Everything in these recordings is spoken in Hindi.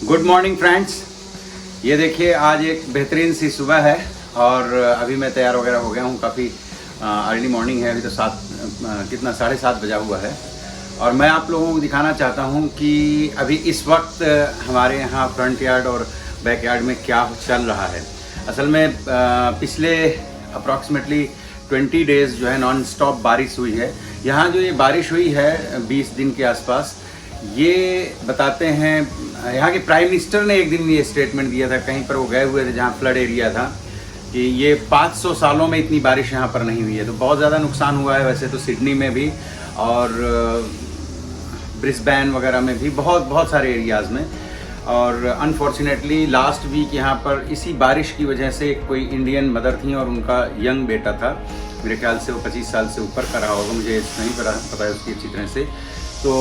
Good morning friends. ये देखिए आज एक बेहतरीन सी सुबह है और अभी मैं तैयार वगैरह हो गया हूँ। काफ़ी अर्ली मॉर्निंग है, अभी तो 7:30 बजा हुआ है। और मैं आप लोगों को दिखाना चाहता हूँ कि अभी इस वक्त हमारे यहाँ फ्रंट यार्ड और बैक यार्ड में क्या चल रहा है। असल में पिछले अप्रॉक्सीमेटली 20 डेज़ जो है नॉन स्टॉप बारिश हुई है। यहाँ जो ये बारिश हुई है 20 दिन के आसपास, ये बताते हैं यहाँ के प्राइम मिनिस्टर ने एक दिन ये स्टेटमेंट दिया था, कहीं पर वो गए हुए थे जहाँ फ्लड एरिया था, कि ये 500 सालों में इतनी बारिश यहाँ पर नहीं हुई है। तो बहुत ज़्यादा नुकसान हुआ है वैसे तो सिडनी में भी और ब्रिस्बेन वगैरह में भी, बहुत सारे एरियाज़ में। और अनफॉर्चुनेटली लास्ट वीक यहाँ पर इसी बारिश की वजह से कोई इंडियन मदर थी और उनका यंग बेटा था, मेरे ख्याल से वो 25 साल से ऊपर का रहा होगा, मुझे नहीं पता है उसकी अच्छी तरह से। तो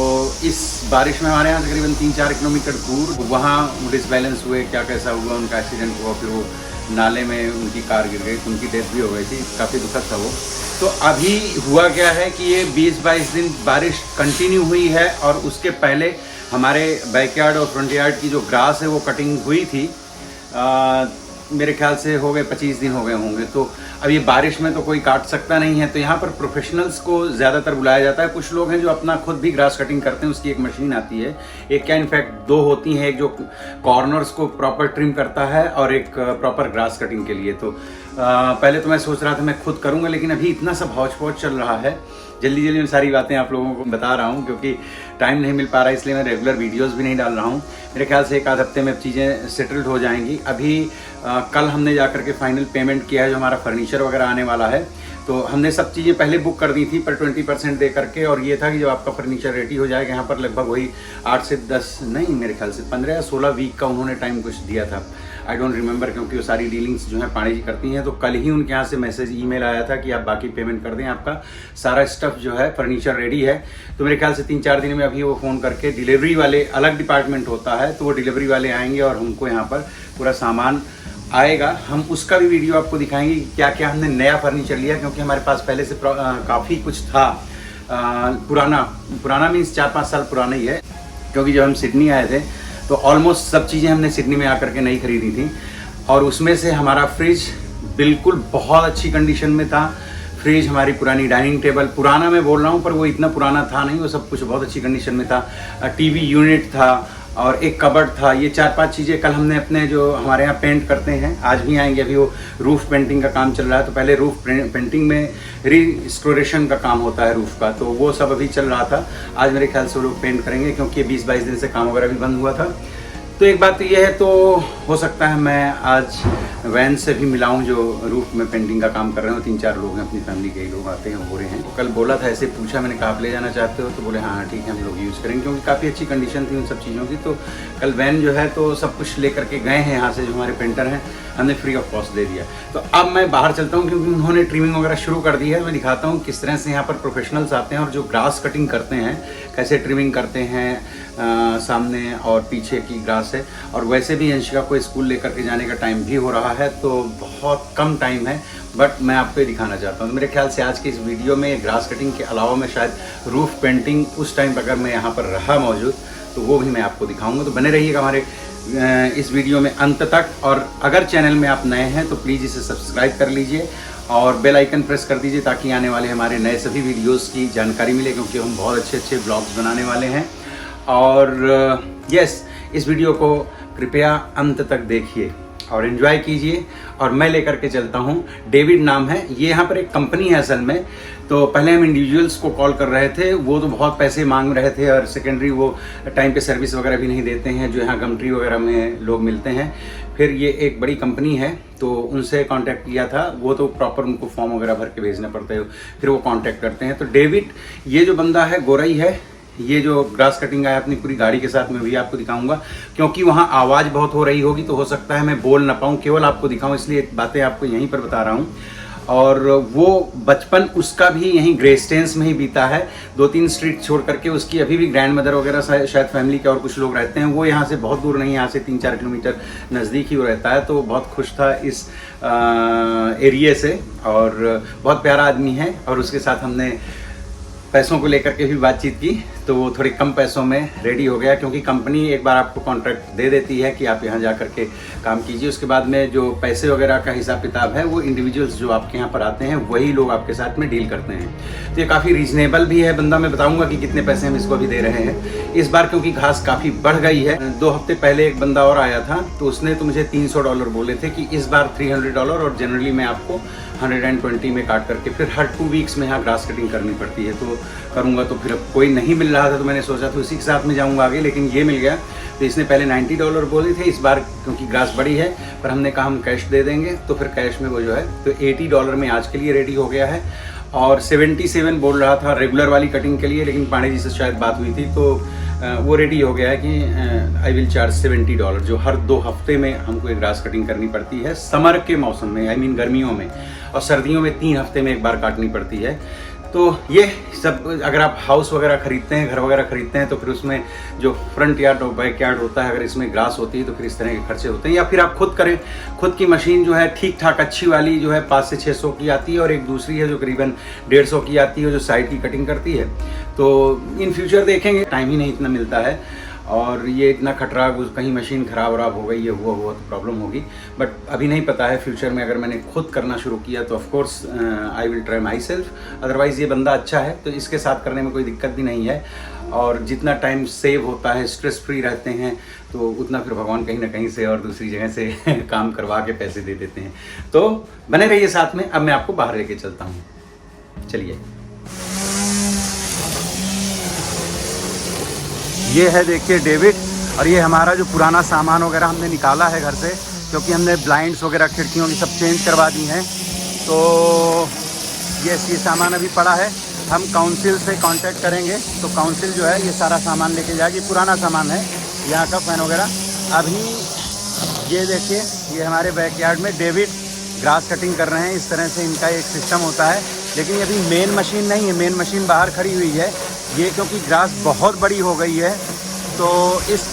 इस बारिश में हमारे यहाँ तकरीबन 3-4 किलोमीटर दूर वहाँ डिसबैलेंस हुए, क्या कैसा हुआ, उनका एक्सीडेंट हुआ, फिर वो नाले में उनकी कार गिर गई, उनकी डेथ भी हो गई थी। काफ़ी दुखद था वो। तो अभी हुआ क्या है कि ये 20-22 दिन बारिश कंटिन्यू हुई है और उसके पहले हमारे बैकयार्ड और फ्रंट यार्ड की जो ग्रास है वो कटिंग हुई थी। मेरे ख्याल से हो गए 25 दिन हो गए होंगे। तो अब ये बारिश में तो कोई काट सकता नहीं है, तो यहाँ पर प्रोफेशनल्स को ज़्यादातर बुलाया जाता है। कुछ लोग हैं जो अपना खुद भी ग्रास कटिंग करते हैं, उसकी एक मशीन आती है, एक क्या इनफैक्ट 2 होती हैं, एक जो कॉर्नर्स को प्रॉपर ट्रिम करता है और एक प्रॉपर ग्रास कटिंग के लिए। तो पहले तो मैं सोच रहा था मैं खुद करूँगा, लेकिन अभी इतना सब हौच-पौच चल रहा है, जल्दी में सारी बातें आप लोगों को बता रहा हूँ क्योंकि टाइम नहीं मिल पा रहा है, इसलिए मैं रेगुलर वीडियोस भी नहीं डाल रहा हूँ। मेरे ख्याल से 1 आध हफ्ते में चीज़ें सेटल्ड हो जाएंगी। अभी कल हमने जा करके फाइनल पेमेंट किया है, जो हमारा फर्नीचर वगैरह आने वाला है। तो हमने सब चीज़ें पहले बुक कर दी थी पर 20% दे करके, और ये था कि जब आपका फर्नीचर रेडी हो जाएगा, यहाँ पर लगभग वही 8 से 10 नहीं, मेरे ख्याल से 15 या 16 वीक का उन्होंने टाइम कुछ दिया था। आई डोंट रिमेंबर, क्योंकि वो सारी डीलिंग्स जो है पाणी जी करती हैं। तो कल ही उनके यहाँ से मैसेज ईमेल आया था कि आप बाकी पेमेंट कर दें, आपका सारा स्टफ जो है फर्नीचर रेडी है। तो मेरे ख्याल से 3-4 दिन में अभी वो फ़ोन करके, डिलीवरी वाले अलग डिपार्टमेंट होता है, तो वो डिलीवरी वाले आएंगे और हमको यहाँ पर पूरा सामान आएगा। हम उसका भी वीडियो आपको दिखाएंगे कि क्या क्या हमने नया फर्नीचर लिया, क्योंकि हमारे पास पहले से काफ़ी कुछ था। पुराना मीन्स 4-5 साल पुराना ही है, क्योंकि जब हम सिडनी आए थे तो ऑलमोस्ट सब चीज़ें हमने सिडनी में आकर के नहीं खरीदी थी। और उसमें से हमारा फ्रिज बिल्कुल बहुत अच्छी कंडीशन में था। फ्रिज, हमारी पुरानी डाइनिंग टेबल, पुराना मैं बोल रहा हूँ पर वो इतना पुराना था नहीं, वो सब कुछ बहुत अच्छी कंडीशन में था। टीवी यूनिट था और एक कबर्ड था। ये 4-5 चीज़ें कल हमने अपने, जो हमारे यहाँ पेंट करते हैं, आज भी आएंगे। अभी वो रूफ़ पेंटिंग का काम चल रहा है, तो पहले रूफ़ पेंटिंग में रिस्टोरेशन का काम होता है रूफ़ का, तो वो सब अभी चल रहा था। आज मेरे ख्याल से वो लोग पेंट करेंगे, क्योंकि 20-22 दिन से काम वगैरह भी बंद हुआ था। तो एक बात तो ये है, तो हो सकता है मैं आज वैन से भी मिलाऊं जो रूफ में पेंटिंग का काम कर रहे हो। 3-4 लोग हैं, अपनी फैमिली के ही लोग आते हैं, हो रहे हैं। कल बोला था, ऐसे पूछा मैंने, कहा आप ले जाना चाहते हो? तो बोले हाँ ठीक है, हम लोग यूज़ करेंगे, क्योंकि काफ़ी अच्छी कंडीशन थी उन सब चीज़ों की। तो कल वैन जो है तो सब कुछ ले करके गए हैं यहाँ से, जो हमारे पेंटर हैं, हमने फ्री ऑफ कॉस्ट दे दिया। तो अब मैं बाहर चलता हूँ, क्योंकि उन्होंने ट्रिमिंग वगैरह शुरू कर दी है। मैं दिखाता हूँ किस तरह से यहाँ पर प्रोफेशनल्स आते हैं और जो ग्रास कटिंग करते हैं कैसे ट्रिमिंग करते हैं। सामने और पीछे की ग्रास है। और वैसे भी अंशिका को स्कूल लेकर के जाने का टाइम भी हो रहा है, तो बहुत कम टाइम है, बट मैं आपको ये दिखाना चाहता हूँ। तो मेरे ख्याल से आज की इस वीडियो में ग्रास कटिंग के अलावा मैं शायद रूफ पेंटिंग उस टाइम पर अगर मैं यहाँ पर रहा मौजूद तो वो भी मैं आपको दिखाऊंगा। तो बने रहिएगा हमारे इस वीडियो में अंत तक। और अगर चैनल में आप नए हैं तो प्लीज़ इसे सब्सक्राइब कर लीजिए और बेल आइकन प्रेस कर दीजिए, ताकि आने वाले हमारे नए सभी वीडियोज़ की जानकारी मिले, क्योंकि हम बहुत अच्छे ब्लॉग्स बनाने वाले हैं। और यस, इस वीडियो को कृपया अंत तक देखिए और एंजॉय कीजिए। और मैं लेकर के चलता हूँ, डेविड नाम है, ये यहाँ पर एक कंपनी है असल में। तो पहले हम इंडिविजुअल्स को कॉल कर रहे थे, वो तो बहुत पैसे मांग रहे थे, और सेकेंडरी वो टाइम पे सर्विस वगैरह भी नहीं देते हैं, जो यहाँ गमट्री वगैरह में लोग मिलते हैं। फिर ये एक बड़ी कंपनी है, तो उनसे कांटेक्ट किया था, वो तो प्रॉपर उनको फॉर्म वगैरह भर के भेजने पड़ते हैं, फिर वो कांटेक्ट करते हैं। तो डेविड, ये जो बंदा है गोरई है, ये जो ग्रास कटिंग आया अपनी पूरी गाड़ी के साथ, मैं भी आपको दिखाऊंगा, क्योंकि वहाँ आवाज़ बहुत हो रही होगी, तो हो सकता है मैं बोल ना पाऊँ, केवल आपको दिखाऊं, इसलिए बातें आपको यहीं पर बता रहा हूँ। और वो बचपन उसका भी यहीं ग्रेस्टेंस में ही बीता है। 2-3 स्ट्रीट छोड़ करके उसकी अभी भी ग्रैंड मदर वगैरह शायद फैमिली के और कुछ लोग रहते हैं। वो यहाँ से बहुत दूर नहीं, यहाँ से 3-4 किलोमीटर नज़दीक ही वो रहता है। तो बहुत खुश था इस एरिया से और बहुत प्यारा आदमी है। और उसके साथ हमने पैसों को लेकर के भी बातचीत की। तो वो थोड़े कम पैसों में रेडी हो गया, क्योंकि कंपनी एक बार आपको कॉन्ट्रैक्ट दे देती है कि आप यहाँ जा करके काम कीजिए। उसके बाद में जो पैसे वगैरह का हिसाब किताब है वो इंडिविजुअल्स जो आपके यहाँ पर आते हैं वही लोग आपके साथ में डील करते हैं। तो ये काफ़ी रीजनेबल भी है बंदा। मैं बताऊँगा कि कितने पैसे हम इसको अभी दे रहे हैं इस बार, क्योंकि घास काफ़ी बढ़ गई है। 2 हफ्ते पहले एक बंदा और आया था, तो उसने तो मुझे $300 बोले थे कि इस बार $300, और जनरली मैं आपको 120 में काट करके फिर हर 2 वीक्स में यहाँ ग्रास कटिंग करनी पड़ती है। तो करूँगा, तो फिर अब कोई नहीं मिल रहा था तो मैंने सोचा तो इसी के साथ में जाऊँगा आगे, लेकिन ये मिल गया। तो इसने पहले $90 बोले थे, इस बार क्योंकि ग्रास बड़ी है पर हमने कहा हम कैश दे देंगे, तो फिर कैश में वो जो है तो $80 में आज के लिए रेडी हो गया है। और 77 बोल रहा था रेगुलर वाली कटिंग के लिए, लेकिन पांडे जी से शायद बात हुई थी तो वो रेडी हो गया है कि आई विल चार्ज $70, जो हर 2 हफ्ते में हमको एक ग्रास कटिंग करनी पड़ती है समर के मौसम में, आई मीन गर्मियों में, और सर्दियों में 3 हफ्ते में एक बार काटनी पड़ती है। तो ये सब अगर आप हाउस वगैरह खरीदते हैं, घर वगैरह खरीदते हैं, तो फिर उसमें जो फ्रंट यार्ड और बैक यार्ड होता है, अगर इसमें ग्रास होती है तो फिर इस तरह के खर्चे होते हैं। या फिर आप खुद करें, खुद की मशीन जो है ठीक ठाक अच्छी वाली जो है 500 से 600 की आती है, और एक दूसरी है जो करीबन 150 की आती है जो साइड की कटिंग करती है। तो इन फ्यूचर देखेंगे, टाइम ही नहीं इतना मिलता है, और ये इतना खतरा कहीं मशीन ख़राब वराब हो गई, ये हुआ तो प्रॉब्लम होगी। बट अभी नहीं पता है, फ्यूचर में अगर मैंने खुद करना शुरू किया तो of course I will try my self. Otherwise ये बंदा अच्छा है तो इसके साथ करने में कोई दिक्कत भी नहीं है, और जितना टाइम सेव होता है, स्ट्रेस फ्री रहते हैं, तो उतना फिर भगवान कहीं ना कहीं से और दूसरी जगह से काम करवा के पैसे दे देते हैं। तो बने रहिए साथ में। अब मैं आपको बाहर लेके चलता हूँ, चलिए। ये है देखिए डेविड, और ये हमारा जो पुराना सामान वगैरह हमने निकाला है घर से, क्योंकि हमने ब्लाइंड्स वगैरह खिड़कियों की सब चेंज करवा दी हैं। तो ये सामान अभी पड़ा है, हम काउंसिल से कांटेक्ट करेंगे तो काउंसिल जो है ये सारा सामान लेके जाएगी। पुराना सामान है यहाँ का, फैन वगैरह। अभी ये देखिए, ये हमारे बैकयार्ड में डेविड ग्रास कटिंग कर रहे हैं। इस तरह से इनका एक सिस्टम होता है, लेकिन ये अभी मेन मशीन नहीं है, मेन मशीन बाहर खड़ी हुई है। ये क्योंकि ग्रास बहुत बड़ी हो गई है, तो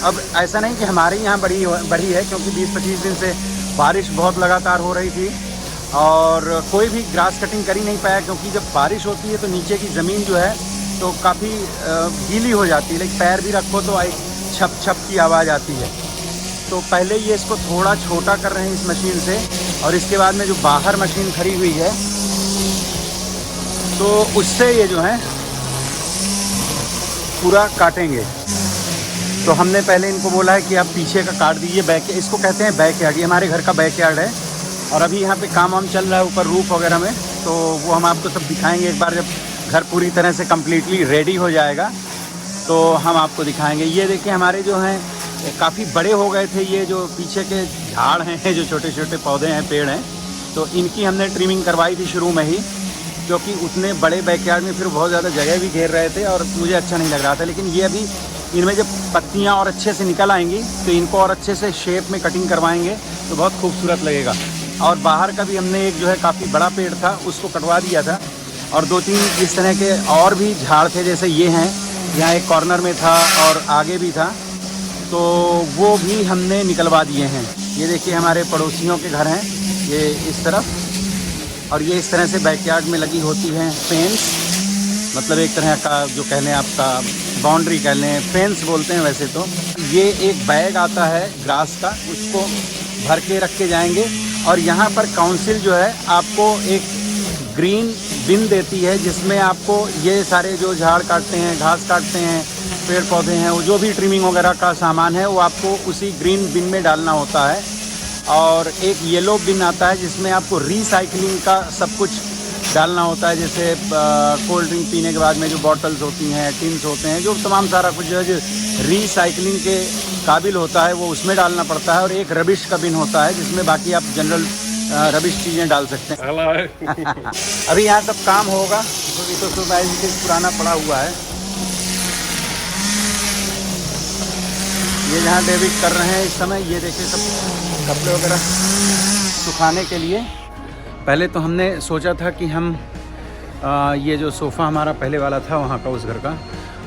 अब ऐसा नहीं कि हमारे यहाँ बड़ी है, क्योंकि 20-25 दिन से बारिश बहुत लगातार हो रही थी और कोई भी ग्रास कटिंग कर ही नहीं पाया, क्योंकि जब बारिश होती है तो नीचे की ज़मीन जो है तो काफ़ी गीली हो जाती है, लेकिन पैर भी रखो तो एक छप छप की आवाज़ आती है। तो पहले ये इसको थोड़ा छोटा कर रहे हैं इस मशीन से, और इसके बाद में जो बाहर मशीन खड़ी हुई है तो उससे ये जो है पूरा काटेंगे। तो हमने पहले इनको बोला है कि आप पीछे का काट दीजिए, बैक, इसको कहते हैं बैक यार्ड। ये हमारे घर का बैक यार्ड है, और अभी यहाँ पे काम वाम चल रहा है ऊपर रूफ वगैरह में, तो वो हम आपको सब दिखाएंगे एक बार जब घर पूरी तरह से कम्प्लीटली रेडी हो जाएगा तो हम आपको दिखाएंगे। ये देखिए हमारे जो हैं काफ़ी बड़े हो गए थे, ये जो पीछे के झाड़ हैं, जो छोटे छोटे पौधे हैं, पेड़ हैं, तो इनकी हमने ट्रिमिंग करवाई थी शुरू में ही, क्योंकि उतने बड़े बैकयार्ड में फिर बहुत ज़्यादा जगह भी घेर रहे थे और मुझे अच्छा नहीं लग रहा था। लेकिन ये अभी इनमें जब पत्तियाँ और अच्छे से निकल आएंगी तो इनको और अच्छे से शेप में कटिंग करवाएंगे तो बहुत खूबसूरत लगेगा। और बाहर का भी हमने एक जो है काफ़ी बड़ा पेड़ था उसको कटवा दिया था, और 2-3 इस तरह के और भी झाड़ थे, जैसे ये हैं, यहाँ एक कॉर्नर में था और आगे भी था, तो वो भी हमने निकलवा दिए हैं। ये देखिए हमारे पड़ोसियों के घर हैं ये इस तरफ, और ये इस तरह से बैकयार्ड में लगी होती हैं फेंस, मतलब एक तरह का जो कह लें आपका बाउंड्री कह लें, फेंस बोलते हैं वैसे तो। ये एक बैग आता है ग्रास का, उसको भर के रख के जाएंगे, और यहाँ पर काउंसिल जो है आपको एक ग्रीन बिन देती है, जिसमें आपको ये सारे जो झाड़ काटते हैं, घास काटते हैं, पेड़ पौधे हैं, वो जो भी ट्रिमिंग वगैरह का सामान है वो आपको उसी ग्रीन बिन में डालना होता है। और एक येलो बिन आता है जिसमें आपको रिसाइकलिंग का सब कुछ डालना होता है, जैसे कोल्ड ड्रिंक पीने के बाद में जो बॉटल्स होती हैं, टिन्स होते हैं, जो तमाम सारा कुछ जो है जो रिसाइकलिंग के काबिल होता है वो उसमें डालना पड़ता है। और एक रबिश का बिन होता है जिसमें बाकी आप जनरल रबिश चीज़ें डाल सकते हैं। अभी यहाँ सब काम होगा क्योंकि तो पुराना पड़ा हुआ है। ये जहाँ डेविड कर रहे हैं इस समय, ये देखिए सब कपड़े वगैरह सुखाने के लिए। पहले तो हमने सोचा था कि हम ये जो सोफ़ा हमारा पहले वाला था वहाँ का, उस घर का,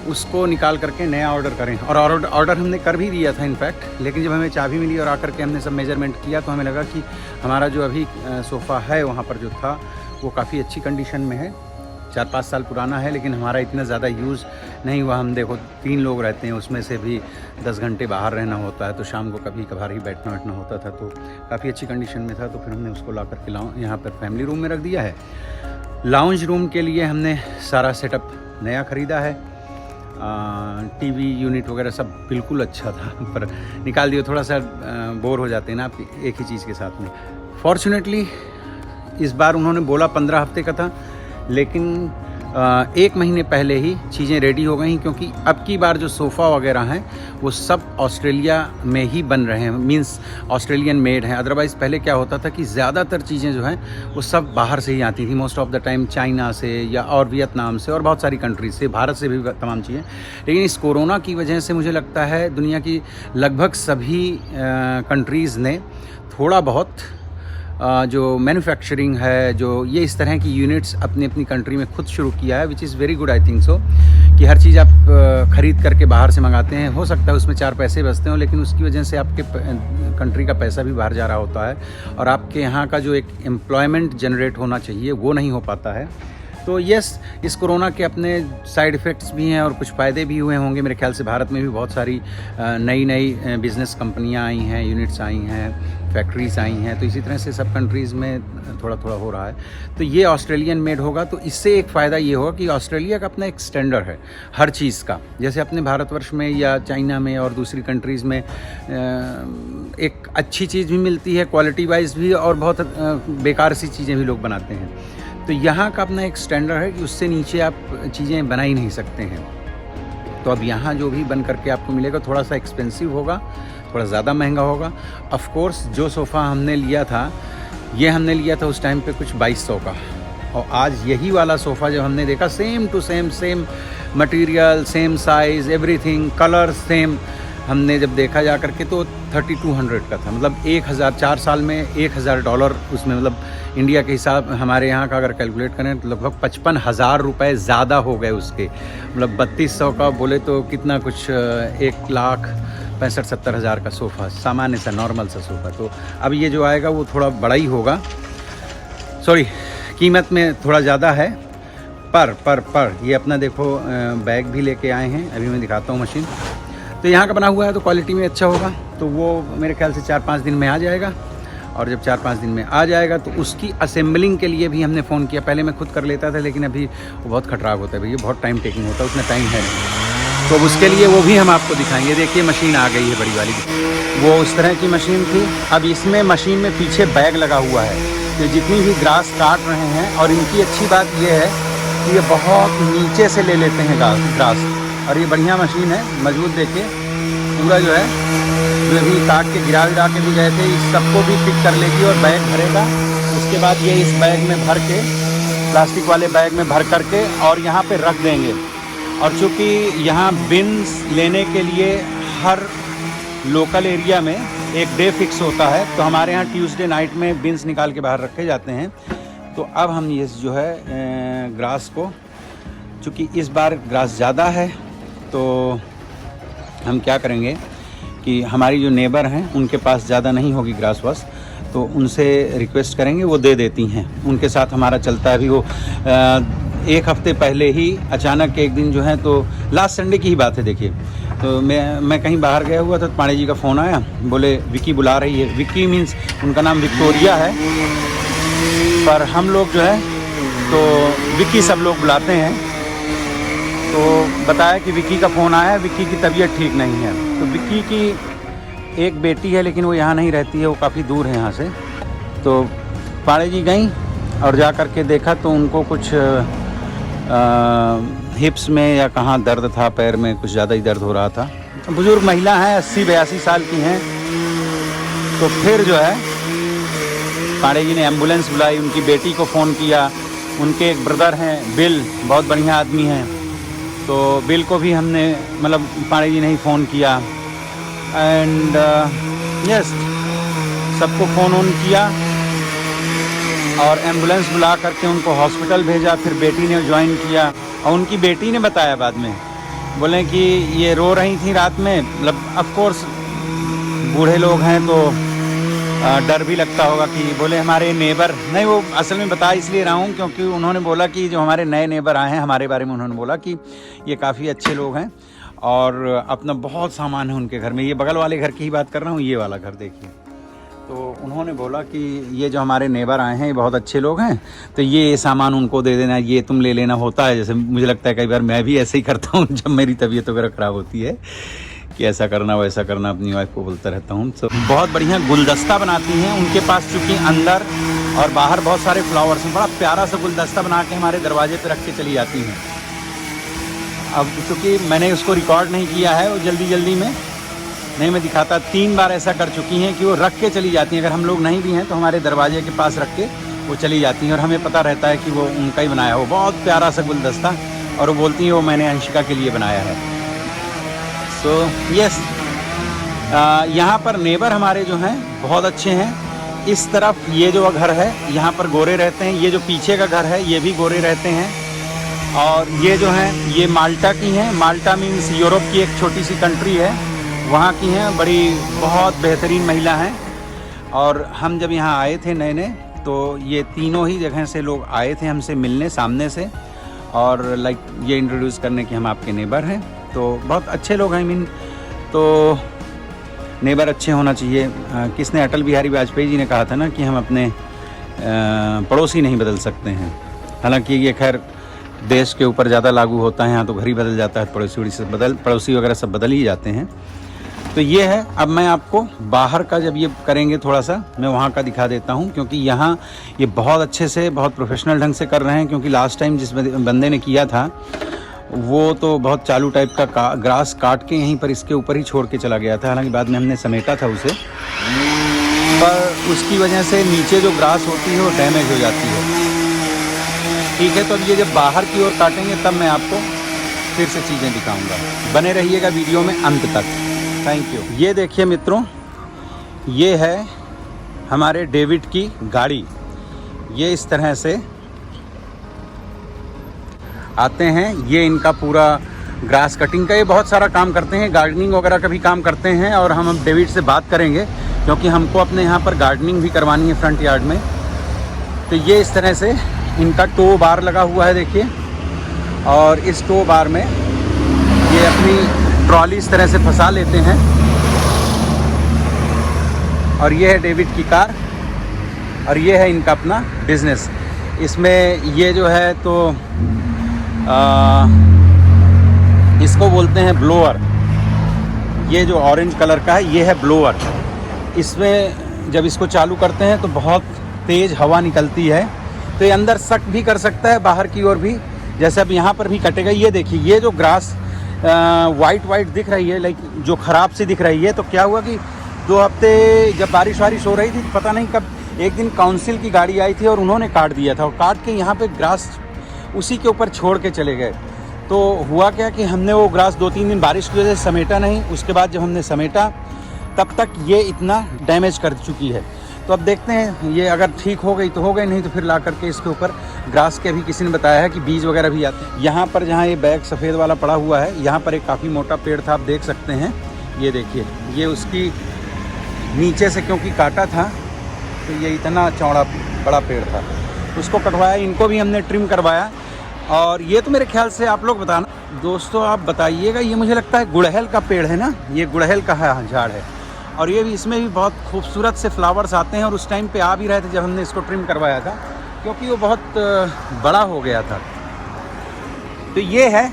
उसको निकाल करके नया ऑर्डर करें, और ऑर्डर हमने कर भी दिया था इनफैक्ट। लेकिन जब हमें चाबी मिली और आकर के हमने सब मेजरमेंट किया तो हमें लगा कि हमारा जो अभी सोफ़ा है वहाँ पर जो था वो काफ़ी अच्छी कंडीशन में है, 4-5 साल पुराना है, लेकिन हमारा इतना ज़्यादा यूज़ नहीं हुआ, हम देखो 3 लोग रहते हैं, उसमें से भी 10 घंटे बाहर रहना होता है, तो शाम को कभी कभार ही बैठना होता था, तो काफ़ी अच्छी कंडीशन में था। तो फिर हमने उसको ला करके यहाँ पर फैमिली रूम में रख दिया है। लाउंज रूम के लिए हमने सारा सेटअप नया ख़रीदा है। टीवी यूनिट वगैरह सब बिल्कुल अच्छा था, पर निकाल दिया, थोड़ा सा बोर हो जाते हैं ना आप एक ही चीज़ के साथ में। फॉर्चुनेटली इस बार उन्होंने बोला 15 हफ्ते का था, लेकिन 1 महीने पहले ही चीज़ें रेडी हो गई, क्योंकि अब की बार जो सोफ़ा वगैरह हैं वो सब ऑस्ट्रेलिया में ही बन रहे हैं, मींस ऑस्ट्रेलियन मेड हैं। अदरवाइज़ पहले क्या होता था कि ज़्यादातर चीज़ें जो हैं वो सब बाहर से ही आती थी, most of the time China से या और वियतनाम से और बहुत सारी कंट्रीज से, भारत से भी तमाम चीज़ें। लेकिन इस कोरोना की वजह से मुझे लगता है दुनिया की लगभग सभी कंट्रीज़ ने थोड़ा बहुत जो मैन्युफैक्चरिंग है, जो ये इस तरह की यूनिट्स अपनी अपनी कंट्री में खुद शुरू किया है, which is very good. I think so कि हर चीज़ आप ख़रीद करके बाहर से मंगाते हैं, हो सकता है उसमें 4 पैसे बचते हों, लेकिन उसकी वजह से आपके कंट्री का पैसा भी बाहर जा रहा होता है और आपके यहाँ का जो एक एम्प्लॉयमेंट जनरेट होना चाहिए वो नहीं हो पाता है। तो यस, इस कोरोना के अपने साइड इफ़ेक्ट्स भी हैं और कुछ फ़ायदे भी हुए होंगे। मेरे ख्याल से भारत में भी बहुत सारी नई बिज़नेस कंपनियां आई हैं, यूनिट्स आई हैं, फैक्ट्रीज आई हैं, तो इसी तरह से सब कंट्रीज़ में थोड़ा थोड़ा हो रहा है। तो ये ऑस्ट्रेलियन मेड होगा, तो इससे एक फ़ायदा ये होगा कि ऑस्ट्रेलिया का अपना एक स्टैंडर्ड है हर चीज़ का। जैसे अपने भारतवर्ष में या चाइना में और दूसरी कंट्रीज़ में एक अच्छी चीज़ भी मिलती है क्वालिटी वाइज भी, और बहुत बेकार सी चीज़ें भी लोग बनाते हैं। तो यहाँ का अपना एक स्टैंडर्ड है कि उससे नीचे आप चीज़ें बना ही नहीं सकते हैं। तो अब यहाँ जो भी बन करके आपको मिलेगा थोड़ा सा एक्सपेंसिव होगा, थोड़ा ज़्यादा महंगा होगा। ऑफ़ कोर्स जो सोफ़ा हमने लिया था, ये हमने लिया था उस टाइम पे कुछ 2200 का, और आज यही वाला सोफ़ा जब हमने देखा, same to same material, same size, everything, colour same, हमने जब देखा जा करके तो 3200 का था। मतलब 4 साल में $1000 उसमें, मतलब इंडिया के हिसाब हमारे यहाँ का अगर कैलकुलेट करें तो लगभग 55,000 रुपये ज़्यादा हो गए उसके। मतलब 3200 का बोले तो कितना, कुछ 1,65,000-70,000 का सोफ़ा, सामान्य सा नॉर्मल सा सोफ़ा। तो अब ये जो आएगा वो थोड़ा बड़ा ही होगा, सॉरी कीमत में थोड़ा ज़्यादा है। पर ये अपना देखो बैग भी लेके आए हैं, अभी मैं दिखाता हूँ मशीन। तो यहाँ का बना हुआ है तो क्वालिटी में अच्छा होगा, तो वो मेरे ख्याल से 4-5 दिन में आ जाएगा। और जब 4-5 दिन में आ जाएगा तो उसकी असेंबलिंग के लिए भी हमने फ़ोन किया। पहले मैं खुद कर लेता था, लेकिन अभी वो बहुत खटराग होता है भैया, बहुत टाइम टेकिंग होता है, उसमें टाइम है नहीं। तो उसके लिए वो भी हम आपको दिखाएंगे। देखिए मशीन आ गई है बड़ी वाली, वो उस तरह की मशीन थी। अब इसमें मशीन में पीछे बैग लगा हुआ है, तो जितनी भी ग्रास काट रहे हैं, और इनकी अच्छी बात ये है कि ये बहुत नीचे से ले लेते हैं ग्रास, और ये बढ़िया मशीन है, मजबूत। देखिए पूरा जो है, जो भी काट के गिरा के भी गए थे, इस सबको भी पिक कर लेगी और बैग भरेगा। उसके बाद ये इस बैग में भर के, प्लास्टिक वाले बैग में भर करके और यहाँ पे रख देंगे। और चूँकि यहाँ बिन्स लेने के लिए हर लोकल एरिया में एक डे फिक्स होता है, तो हमारे यहाँ ट्यूसडे नाइट में बिन्स निकाल के बाहर रखे जाते हैं। तो अब हम ये जो है ग्रास को, चूँकि इस बार ग्रास ज़्यादा है, तो हम क्या करेंगे कि हमारी जो नेबर हैं उनके पास ज़्यादा नहीं होगी ग्रास वास, तो उनसे रिक्वेस्ट करेंगे, वो दे देती हैं। उनके साथ हमारा चलता है। अभी वो 1 हफ्ते पहले ही अचानक एक दिन जो है, तो लास्ट संडे की ही बात है देखिए, तो मैं कहीं बाहर गया हुआ था, तो पांडे जी का फ़ोन आया, बोले विक्की बुला रही है। विक्की मीन्स उनका नाम विक्टोरिया है, पर हम लोग जो है तो विक्की सब लोग बुलाते हैं। तो बताया कि विक्की का फ़ोन आया है, विक्की की तबीयत ठीक नहीं है। तो विक्की की एक बेटी है, लेकिन वो यहाँ नहीं रहती है, वो काफ़ी दूर है यहाँ से। तो पाड़े जी गई और जा कर के देखा तो उनको कुछ हिप्स में या कहाँ दर्द था, पैर में कुछ ज़्यादा ही दर्द हो रहा था। बुज़ुर्ग महिला हैं, 80-82 साल की हैं। तो फिर जो है पाड़े जी ने एम्बुलेंस बुलाई, उनकी बेटी को फ़ोन किया। उनके एक ब्रदर हैं बिल, बहुत बढ़िया आदमी हैं, तो बिल को भी हमने, मतलब पाड़े जी ने ही फ़ोन किया। एंड यस, सबको फ़ोन ऑन किया और एम्बुलेंस बुला करके उनको हॉस्पिटल भेजा। फिर बेटी ने ज्वाइन किया, और उनकी बेटी ने बताया बाद में, बोले कि ये रो रही थी रात में। मतलब ऑफ कोर्स बूढ़े लोग हैं तो डर भी लगता होगा कि बोले हमारे नेबर, नहीं वो असल में बता इसलिए रहा हूँ क्योंकि उन्होंने बोला कि जो हमारे नए नेबर आए हैं हमारे बारे में उन्होंने बोला कि ये काफ़ी अच्छे लोग हैं और अपना बहुत सामान है उनके घर में। ये बगल वाले घर की ही बात कर रहा हूँ, ये वाला घर देखिए। तो उन्होंने बोला कि ये जो हमारे नेबर आए हैं ये बहुत अच्छे लोग हैं, तो ये सामान उनको दे देना, ये तुम ले लेना। होता है जैसे मुझे लगता है कई बार मैं भी ऐसे ही करता हूँ जब मेरी तबीयत वगैरह ख़राब होती है कि ऐसा करना वैसा करना, अपनी वाइफ को बोलता रहता हूँ। तो बहुत बढ़िया गुलदस्ता बनाती हैं उनके पास, चूँकि अंदर और बाहर बहुत सारे फ्लावर्स हैं। बड़ा प्यारा सा गुलदस्ता बना के हमारे दरवाजे पर रख के चली जाती हैं। अब चूँकि मैंने उसको रिकॉर्ड नहीं किया है, वो जल्दी में नहीं मैं दिखाता, 3 बार ऐसा कर चुकी हैं कि वो रख के चली जाती हैं। अगर हम लोग नहीं भी हैं तो हमारे दरवाजे के पास रख के वो चली जाती हैं और हमें पता रहता है कि वो उनका ही बनाया हो। बहुत प्यारा सा गुलदस्ता, और वो बोलती हैं वो मैंने अंशिका के लिए बनाया है। सो यस, यहाँ पर नेबर हमारे जो हैं बहुत अच्छे हैं। इस तरफ ये जो घर है यहाँ पर गोरे रहते हैं, ये जो पीछे का घर है ये भी गोरे रहते हैं। और ये जो हैं ये माल्टा की हैं। माल्टा मीन्स यूरोप की एक छोटी सी कंट्री है, वहाँ की हैं। बड़ी बहुत बेहतरीन महिला हैं। और हम जब यहाँ आए थे नए तो ये तीनों ही जगह से लोग आए थे हमसे मिलने सामने से, और लाइक ये इंट्रोड्यूस करने कि हम आपके नेबर हैं। तो बहुत अच्छे लोग हैं। तो नेबर अच्छे होना चाहिए। किसने, अटल बिहारी वाजपेयी जी ने कहा था ना कि हम अपने पड़ोसी नहीं बदल सकते हैं। हालांकि ये खैर देश के ऊपर ज़्यादा लागू होता है, यहाँ तो घर ही बदल जाता है, पड़ोसी वगैरह सब बदल ही जाते हैं। तो ये है। अब मैं आपको बाहर का जब ये करेंगे थोड़ा सा मैं वहाँ का दिखा देता हूँ, क्योंकि यहाँ ये बहुत अच्छे से बहुत प्रोफेशनल ढंग से कर रहे हैं। क्योंकि लास्ट टाइम जिस बंदे ने किया था वो तो बहुत चालू टाइप का ग्रास काट के यहीं पर इसके ऊपर ही छोड़ के चला गया था। हालांकि बाद में हमने समेटा था उसे, पर उसकी वजह से नीचे जो ग्रास होती है वो डैमेज हो जाती है। ठीक है, तो अब ये जब बाहर की ओर काटेंगे तब मैं आपको फिर से चीज़ें दिखाऊंगा। बने रहिएगा वीडियो में अंत तक। Thank you. ये देखिए मित्रों, ये है हमारे डेविड की गाड़ी। ये इस तरह से आते हैं। ये इनका पूरा ग्रास कटिंग का ये बहुत सारा काम करते हैं, गार्डनिंग वगैरह का भी काम करते हैं। और हम अब डेविड से बात करेंगे क्योंकि हमको अपने यहाँ पर गार्डनिंग भी करवानी है फ्रंट यार्ड में। तो ये इस तरह से इनका टो बार लगा हुआ है देखिए, और इस टो बार में ये अपनी ट्रॉली इस तरह से फंसा लेते हैं। और ये है डेविड की कार, और ये है इनका अपना बिजनेस। इसमें ये जो है तो इसको बोलते हैं ब्लोअर। ये जो ऑरेंज कलर का है ये है ब्लोअर। इसमें जब इसको चालू करते हैं तो बहुत तेज़ हवा निकलती है, तो ये अंदर सक भी कर सकता है, बाहर की ओर भी। जैसे अब यहाँ पर भी कटेगा। ये देखिए, ये जो ग्रास वाइट दिख रही है, लाइक जो ख़राब सी दिख रही है, तो क्या हुआ कि 2 हफ्ते जब बारिश हो रही थी, पता नहीं कब एक दिन काउंसिल की गाड़ी आई थी और उन्होंने काट दिया था, और काट के यहाँ पे ग्रास उसी के ऊपर छोड़ के चले गए। तो हुआ क्या कि हमने वो ग्रास 2-3 दिन बारिश की वजह से समेटा नहीं। उसके बाद जब हमने समेटा तब तक ये इतना डैमेज कर चुकी है। तो अब देखते हैं ये अगर ठीक हो गई तो हो गई, नहीं तो फिर ला करके इसके ऊपर ग्रास के भी किसी ने बताया है कि बीज वगैरह भी आते हैं। यहाँ पर जहाँ ये बैग सफ़ेद वाला पड़ा हुआ है, यहाँ पर एक काफ़ी मोटा पेड़ था, आप देख सकते हैं। ये देखिए, ये उसकी नीचे से क्योंकि काटा था तो ये इतना चौड़ा बड़ा पेड़ था, उसको कटवाया। इनको भी हमने ट्रिम करवाया। और ये तो मेरे ख्याल से आप लोग बताना दोस्तों, आप बताइएगा, ये मुझे लगता है गुड़हल का पेड़ है ना, ये गुड़हल का झाड़ है। और ये भी, इसमें भी बहुत खूबसूरत से फ्लावर्स आते हैं। और उस टाइम पे आ भी रहे थे जब हमने इसको ट्रिम करवाया था, क्योंकि वो बहुत बड़ा हो गया था। तो ये है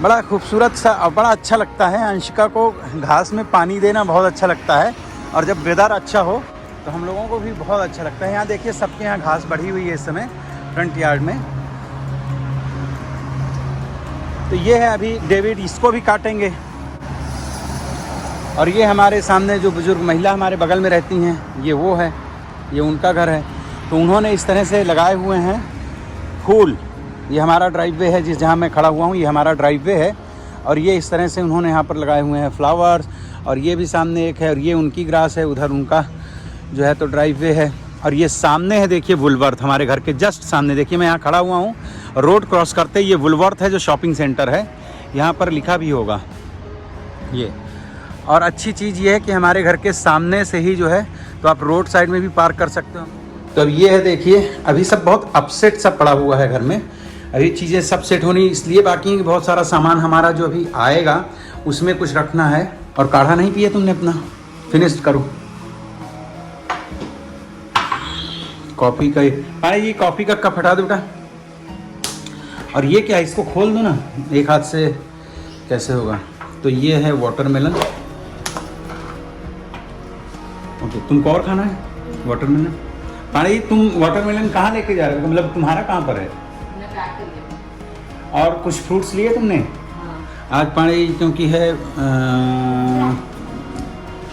बड़ा खूबसूरत सा और बड़ा अच्छा लगता है। अंशिका को घास में पानी देना बहुत अच्छा लगता है, और जब वेदर अच्छा हो तो हम लोगों को भी बहुत अच्छा लगता है। यहाँ देखिए, सबके यहाँ घास बढ़ी हुई है इस समय फ्रंट यार्ड में। तो ये है, अभी डेविड इसको भी काटेंगे। और ये हमारे सामने जो बुजुर्ग महिला हमारे बगल में रहती हैं, ये वो है, ये उनका घर है। तो उन्होंने इस तरह से लगाए हुए हैं फूल। ये हमारा ड्राइववे है, जहाँ मैं खड़ा हुआ हूँ, ये हमारा ड्राइववे है। और ये इस तरह से उन्होंने यहाँ पर लगाए हुए हैं फ्लावर्स। और ये भी सामने एक है, और ये उनकी ग्रास है, उधर उनका जो है तो ड्राइववे है। और ये सामने है देखिए वुलवर्थ, हमारे घर के जस्ट सामने। देखिए मैं यहाँ खड़ा हुआ हूँ, रोड क्रॉस करते ये वुलवर्थ है जो शॉपिंग सेंटर है, यहाँ पर लिखा भी होगा। ये और अच्छी चीज़ ये है कि हमारे घर के सामने से ही जो है तो आप रोड साइड में भी पार्क कर सकते हो। तो अब ये है, देखिए अभी सब बहुत अपसेट सब पड़ा हुआ है घर में, अभी चीज़ें सब सेट होनी इसलिए बाकी है, बहुत सारा सामान हमारा जो अभी आएगा उसमें कुछ रखना है। और काढ़ा नहीं पिया तुमने अपना? फिनिश करो कॉफ़ी का। अरे ये कॉफ़ी का कप हटा दो बेटा। और ये क्या है, इसको खोल दो ना, एक हाथ से कैसे होगा। तो ये है वाटरमेलन। ओके, तुमको और खाना है वाटरमेलन? पानी तुम वाटरमेलन कहाँ लेके जा रहे हो, मतलब तुम्हारा कहाँ पर है? और कुछ फ्रूट्स लिए तुमने? आज पानी क्योंकि है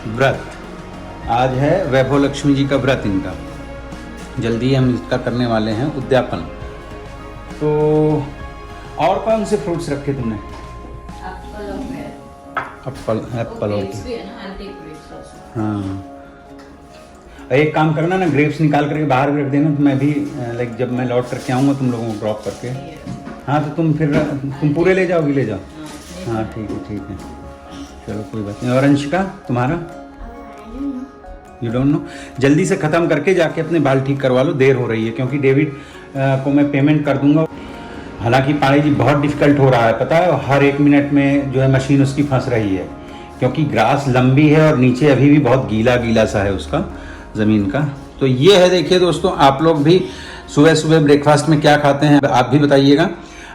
व्रत, आज है वैभव लक्ष्मी जी का व्रत इनका, जल्दी हम इसका करने वाले हैं उद्यापन। तो और कौन से फ्रूट्स रखे तुमने? एप्पल और हाँ, एक काम करना ना, ग्रेप्स निकाल करके बाहर भी रख देना, तो मैं भी लाइक जब मैं लौट करके आऊँगा तुम लोगों को ड्रॉप करके। हाँ तो तुम पूरे ले जाओगी? ले जाओ। हाँ ठीक है, चलो कोई बात नहीं। और अंशिका तुम्हारा? You don't know. जल्दी से ख़त्म करके जाके अपने बाल ठीक करवा लो, देर हो रही है, क्योंकि डेविड को मैं पेमेंट कर दूंगा। हालांकि पानी जी बहुत डिफ़िकल्ट हो रहा है, पता है, हर 1 मिनट में जो है मशीन उसकी फंस रही है, क्योंकि ग्रास लंबी है और नीचे अभी भी बहुत गीला गीला सा है उसका ज़मीन का। तो ये है, देखिए दोस्तों, आप लोग भी सुबह सुबह ब्रेकफास्ट में क्या खाते हैं आप भी बताइएगा।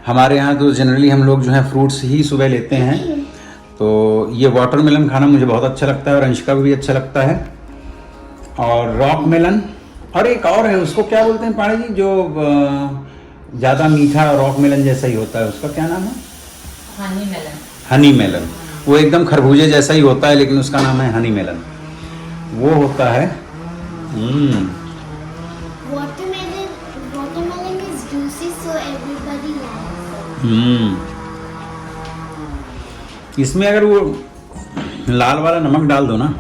हमारे यहाँ तो जनरली हम लोग जो है फ्रूट्स ही सुबह लेते हैं। तो ये वाटरमेलन खाना मुझे बहुत अच्छा लगता है और अंशिका को भी अच्छा लगता है। और रॉक मेलन, और एक और है, उसको क्या बोलते हैं पाणी जी, जो ज़्यादा मीठा रॉक मेलन जैसा ही होता है, उसका क्या नाम है? हनी मेलन। हनी मेलन, वो एकदम खरबूजे जैसा ही होता है, लेकिन उसका नाम है हनी मेलन, वो होता है। Watermelon is juicy, so everybody likes it. इसमें अगर वो लाल वाला नमक डाल दो ना,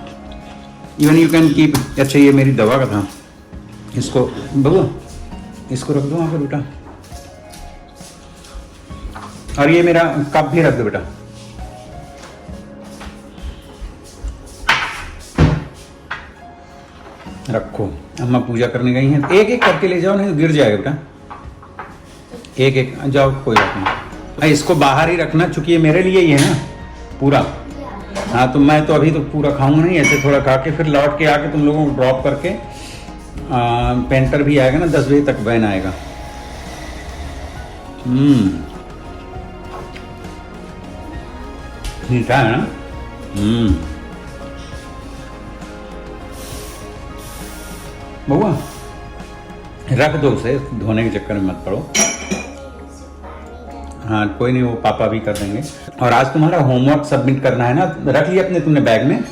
इवन यू कैन कीप। अच्छा ये मेरी दवा का था, इसको बबू इसको रख दो वहाँ पर बेटा। और ये मेरा कप भी रख दो बेटा। रखो, अम्मा पूजा करने गई हैं। एक एक करके ले जाओ, नहीं तो गिर जाएगा बेटा। एक एक जाओ, कोई बात नहीं। इसको बाहर ही रखना, चूंकि ये मेरे लिए ही है ना पूरा। हाँ तो मैं तो अभी तो पूरा खाऊंगा नहीं, ऐसे थोड़ा खा के फिर लौट के आके तुम लोगों को ड्रॉप करके पेंटर भी आएगा ना, 10 बजे तक वैन आएगा। मीठा है ना? बउआ रख दो उसे, धोने के चक्कर में मत पड़ो। हाँ कोई नहीं, वो पापा भी कर देंगे। और आज तुम्हारा होमवर्क सबमिट करना है ना, रख लिया अपने तुमने बैग में?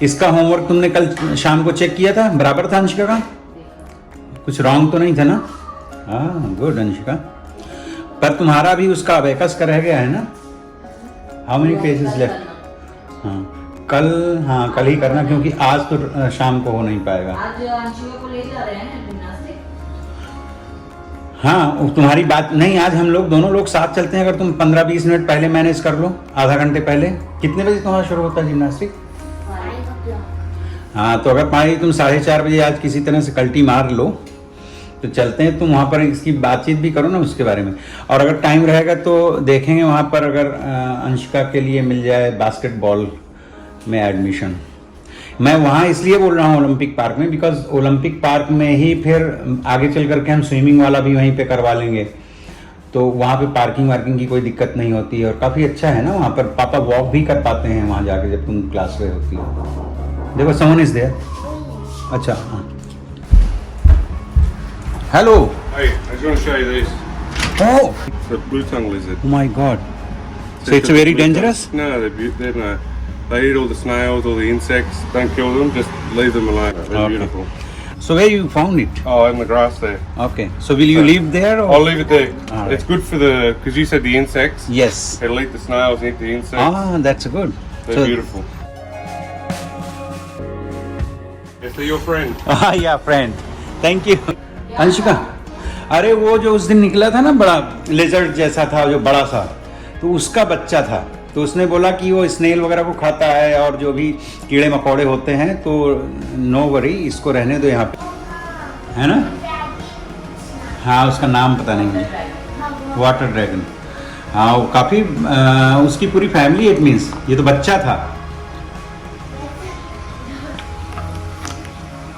इसका होमवर्क तुमने कल शाम को चेक किया था, बराबर था अंशिका का? कुछ रॉन्ग तो नहीं था ना? हाँ गुड अंशिका। पर तुम्हारा भी उसका अबेकस का रह गया है ना? How many pages left? हाँ कल ही करना, क्योंकि आज तो शाम को हो नहीं पाएगा। आज अंशिका को ले जा रहे हैं जिम्नास्टिक। हाँ तुम्हारी बात नहीं, आज हम लोग दोनों लोग साथ चलते हैं। अगर तुम 15-20 मिनट पहले मैनेज कर लो, आधा घंटे पहले। कितने बजे तुम्हारा शुरू होता है जिम्नास्टिक? हाँ तो अगर पानी तुम 4:30 बजे आज किसी तरह से कल्टी मार लो तो चलते हैं। तुम वहाँ पर इसकी बातचीत भी करो ना उसके बारे में। और अगर टाइम रहेगा तो देखेंगे वहाँ पर, अगर अंशिका के लिए मिल जाए बास्केटबॉल में एडमिशन। मैं वहाँ इसलिए बोल रहा हूँ ओलंपिक पार्क में, बिकॉज ओलंपिक पार्क में ही फिर आगे चल करके हम स्विमिंग वाला भी वहीं पे करवा लेंगे, तो वहाँ पे पार्किंग वार्किंग की कोई दिक्कत नहीं होती है। और काफ़ी अच्छा है ना वहाँ पर, पापा वॉक भी कर पाते हैं वहाँ जाके जब तुम क्लास में होती हो। देखो समवन इज देयर। अच्छा हाँ, hello. Hey, I just want to show you these. Oh, The blue tongue lizard. oh my God. So it's very dangerous? No, they're no. They eat all the snails, all the insects. Don't kill them, just leave them alone. They're Okay. beautiful. So where you found it? Oh, in the grass there. Okay. So will you leave there? Or? I'll leave it there. All right. It's good for the, because you said the insects. Yes. It'll eat the snails, eat the insects. Ah, that's good. They're beautiful. Yes, they're your friend. हाँ या फ्रेंड, थैंक यू। अंशिका, अरे वो जो उस दिन निकला था ना बड़ा लेजर्ड जैसा था, जो बड़ा सा, तो उसका बच्चा था। तो उसने बोला कि वो स्नेल वगैरह को खाता है और जो भी कीड़े मकोड़े होते हैं, तो नो वरी, इसको रहने दो यहाँ पे, है ना। हाँ, उसका नाम पता नहीं है, वाटर ड्रैगन। हाँ, वो काफ़ी उसकी पूरी फैमिली, इट मीन्स ये तो बच्चा था।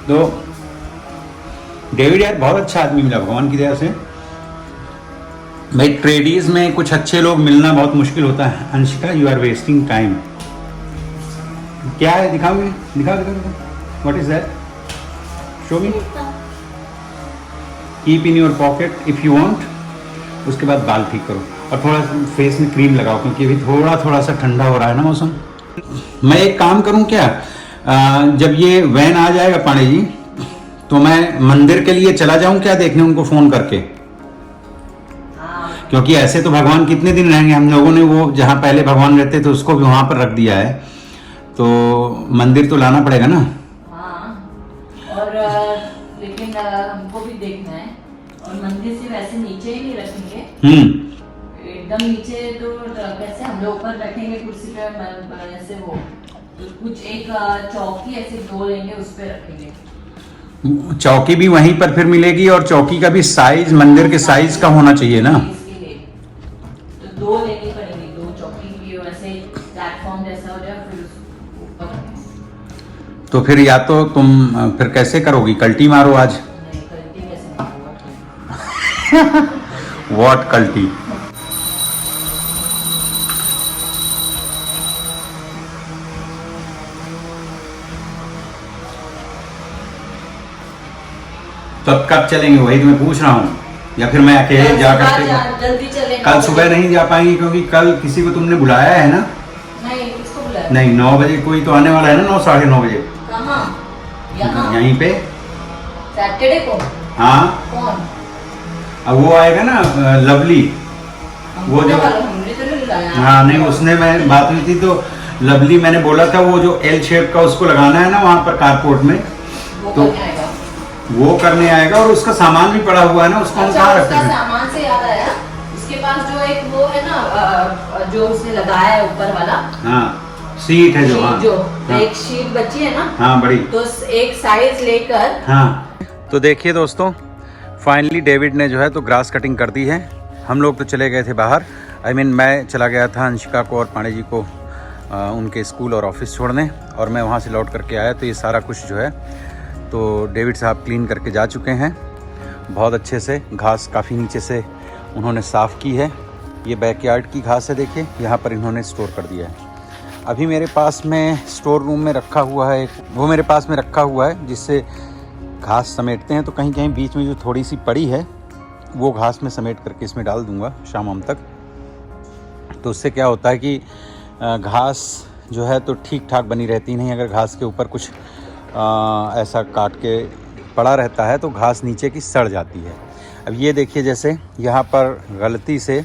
तो डेविड यार बहुत अच्छा आदमी मिला भगवान की दया से। भाई ट्रेडीज में कुछ अच्छे लोग मिलना बहुत मुश्किल होता है। Anshika, you are wasting time. क्या है, दिखाओगे? दिखाओ दिखाओ दिखाओ, what is that, show me. Keep in your pocket if you want. उसके बाद बाल ठीक करो और थोड़ा फेस में क्रीम लगाओ, क्योंकि अभी थोड़ा सा ठंडा हो रहा है ना मौसम। मैं एक काम करूं क्या, जब ये वैन आ जाएगा पांडे जी, तो मैं मंदिर के लिए चला जाऊं क्या देखने, उनको फोन करके? क्योंकि ऐसे तो भगवान कितने दिन रहेंगे, हम लोगों ने वो जहाँ पहले भगवान रहते थे उसको भी वहां पर रख दिया है, तो मंदिर तो लाना पड़ेगा ना। हाँ, और लेकिन हमको भी देखना है, और मंदिर से वैसे नीचे ही नहीं रखेंगे, एकदम नीचे तो कैसे हम लोग ऊपर रखेंगे कुर्सी पे, ऐसे वो तो कुछ एक चौकी ऐसे दो लेंगे, उस पे रखेंगे। चौकी भी वहीं पर फिर मिलेगी, और चौकी का भी साइज मंदिर के साइज का होना चाहिए ना। तो दो लेनी पड़ेगी, दो चौकी की, वैसे प्लेटफॉर्म जैसा हो जाए, फिर ऊपर रखेंगे। तो फिर या तो तुम फिर कैसे करोगी, कल्टी मारो आज। नहीं, कल्टी कैसे मारूंगा? व्हाट कल्टी? तो अब कब चलेंगे, वही तो मैं पूछ रहा हूँ, या फिर मैं अकेले जा करके? जल्दी चलेंगे। कल सुबह नहीं जा पाएंगी, क्योंकि कल किसी को तुमने बुलाया है ना? नहीं, किसको बुलाया? नहीं, 9 बजे कोई तो आने वाला है ना, 9 साढ़े 9 बजे। कहाँ? यहाँ? यहीं पे। सैटरडे को? हाँ। कौन? अब वो आएगा ना, लवली, वो जो, हमने तो नहीं बुलाया। हाँ नहीं, उसने मैं बात हुई थी तो लवली, मैंने बोला था वो जो एल शेप का उसको लगाना है ना वहाँ पर कारपोर्ट में, तो वो करने आएगा, और उसका सामान भी पड़ा हुआ है ना, उसको हम कहाँ रखते हैं? सामान से याद आया, उसके पास जो एक वो है ना, जो उसने लगाया है ऊपर वाला, हाँ सीट है जो, हाँ जो हाँ, एक शीट बची है ना, हाँ बड़ी, तो एक साइज लेकर। हाँ। तो देखिए दोस्तों, फाइनली डेविड ने जो है तो ग्रास कटिंग कर दी है। हम लोग तो चले गए थे बाहर, मैं चला गया था अंशिका को और पांडे जी को उनके स्कूल और ऑफिस छोड़ने, और मैं वहाँ से लौट करके आया, तो ये सारा कुछ जो है तो डेविड साहब क्लीन करके जा चुके हैं बहुत अच्छे से। घास काफ़ी नीचे से उन्होंने साफ़ की है। ये बैकयार्ड की घास है, देखिए यहाँ पर इन्होंने स्टोर कर दिया है। अभी मेरे पास में स्टोर रूम में रखा हुआ है, वो मेरे पास में रखा हुआ है जिससे घास समेटते हैं, तो कहीं कहीं बीच में जो थोड़ी सी पड़ी है वो घास में समेट करके इसमें डाल दूंगा शाम तक। तो उससे क्या होता है कि घास जो है तो ठीक ठाक बनी रहती नहीं। अगर घास के ऊपर कुछ ऐसा काट के पड़ा रहता है तो घास नीचे की सड़ जाती है। अब ये देखिए, जैसे यहाँ पर गलती से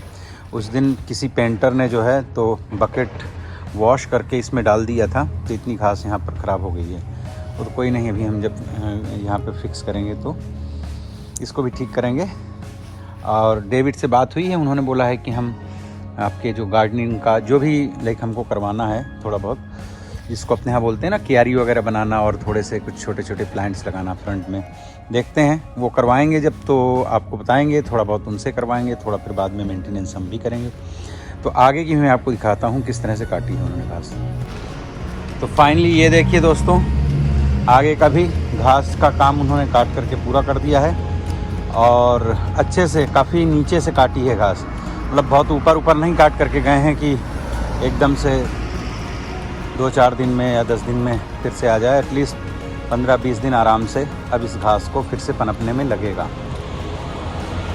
उस दिन किसी पेंटर ने जो है तो बकेट वॉश करके इसमें डाल दिया था, तो इतनी घास यहाँ पर ख़राब हो गई है। वो तो कोई नहीं, अभी हम जब यहाँ पे फिक्स करेंगे तो इसको भी ठीक करेंगे। और डेविड से बात हुई है, उन्होंने बोला है कि हम आपके जो गार्डनिंग का जो भी लाइक हमको करवाना है थोड़ा बहुत, जिसको अपने यहाँ बोलते हैं ना क्यारी वगैरह बनाना, और थोड़े से कुछ छोटे छोटे प्लांट्स लगाना फ्रंट में, देखते हैं वो करवाएंगे जब, तो आपको बताएंगे। थोड़ा बहुत उनसे करवाएंगे, थोड़ा फिर बाद में मेंटेनेंस हम भी करेंगे। तो आगे की मैं आपको दिखाता हूँ किस तरह से काटी है उन्होंने घास। तो फाइनली ये देखिए दोस्तों, आगे का भी घास का काम उन्होंने काट करके पूरा कर दिया है, और अच्छे से काफ़ी नीचे से काटी है घास। मतलब बहुत ऊपर नहीं काट करके गए हैं कि एकदम से 2-4 दिन में या 10 दिन में फिर से आ जाए। एटलीस्ट 15-20 दिन आराम से अब इस घास को फिर से पनपने में लगेगा।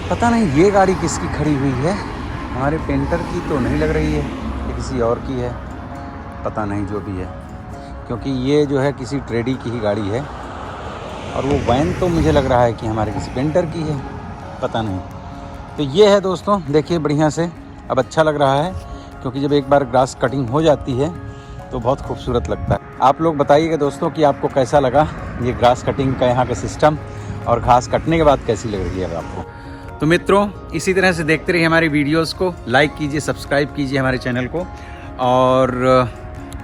पता नहीं ये गाड़ी किसकी खड़ी हुई है, हमारे पेंटर की तो नहीं लग रही है, ये किसी और की है, पता नहीं जो भी है, क्योंकि ये जो है किसी ट्रेडी की ही गाड़ी है, और वो वैन तो मुझे लग रहा है कि हमारे किसी पेंटर की है, पता नहीं। तो ये है दोस्तों, देखिए बढ़िया से अब अच्छा लग रहा है, क्योंकि जब एक बार ग्रास कटिंग हो जाती है तो बहुत खूबसूरत लगता है। आप लोग बताइएगा दोस्तों कि आपको कैसा लगा ये ग्रास कटिंग का यहाँ का सिस्टम, और घास कटने के बाद कैसी लग रही है आपको। तो मित्रों, इसी तरह से देखते रहिए हमारी वीडियोस को, लाइक कीजिए, सब्सक्राइब कीजिए हमारे चैनल को, और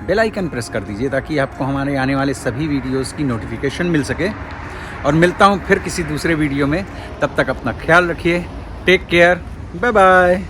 बेल आइकन प्रेस कर दीजिए ताकि आपको हमारे आने वाले सभी वीडियोस की नोटिफिकेशन मिल सके। और मिलता हूँ फिर किसी दूसरे वीडियो में, तब तक अपना ख्याल रखिए। Take care, bye bye.